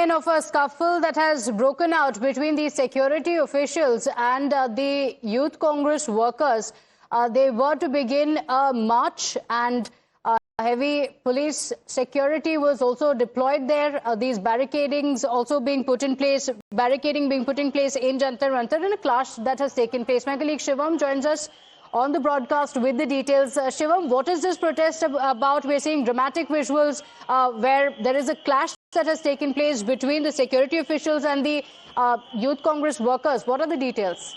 sign of a scuffle that has broken out between the security officials and the Youth Congress workers. They were to begin a march, and heavy police security was also deployed there. These barricadings also being put in place, barricading being put in place in Jantar Mantar in a clash that has taken place. My colleague Shivam joins us on the broadcast with the details. Shivam, what is this protest about? We're seeing dramatic visuals where there is a clash that has taken place between the security officials and the Youth Congress workers. What are the details?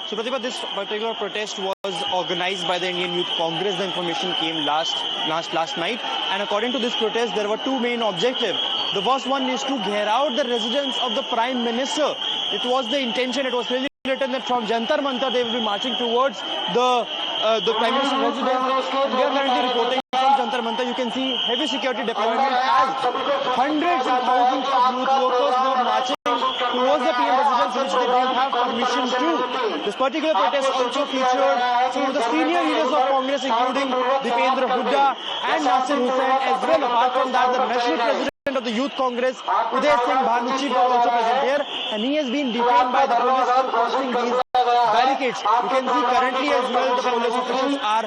So, Pratibha, this particular protest was organized by the Indian Youth Congress. The information came last night. And according to this protest, there were two main objectives. The first one is to gear out the residence of the Prime Minister. It was the intention, it was clearly written that from Jantar Mantar they will be marching towards the Prime Minister's residence. We are currently reporting from Jantar Mantar. You can see heavy security deployment as hundreds and thousands of youth workers were marching towards the PM residence, which they don't have permission to. This particular protest also featured some of the senior leaders of Congress, including Dipendra Hooda and Nasir Hussain as well. Apart from that, the national president of the Youth Congress, Uday Singh Bhanuchi, was also present here, and he has been detained by the police for crossing these barricades. You can see currently as well the police officials are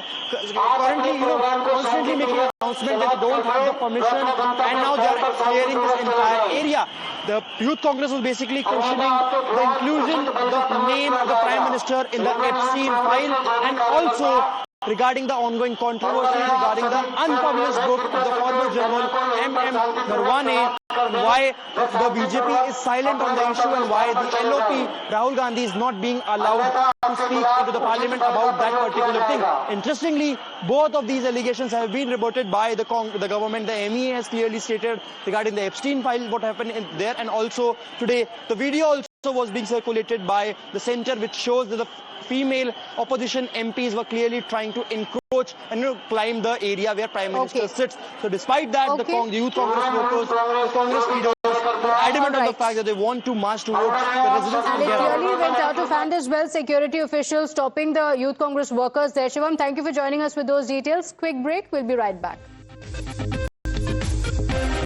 currently, constantly making an announcement that they don't have the permission, and now they are clearing this entire area. The Youth Congress was basically questioning the inclusion of the name of the Prime Minister in the Epstein file, and also regarding the ongoing controversy regarding the unpublished book of the former General M.M. Narwane, why the BJP is silent on the issue and why the LOP, Rahul Gandhi, is not being allowed to speak into the parliament about that particular thing. Interestingly, both of these allegations have been rebutted by the government. The MEA has clearly stated regarding the Epstein file what happened there, and also today the video also was being circulated by the centre, which shows that the female opposition MPs were clearly trying to encroach and climb the area where Prime Minister sits. So despite that, the Youth Congress workers, the Congress leaders were adamant on the fact that they want to march towards the residence. And it clearly went out of hand as well. Security officials stopping the Youth Congress workers there. Shivam, thank you for joining us with those details. Quick break. We'll be right back.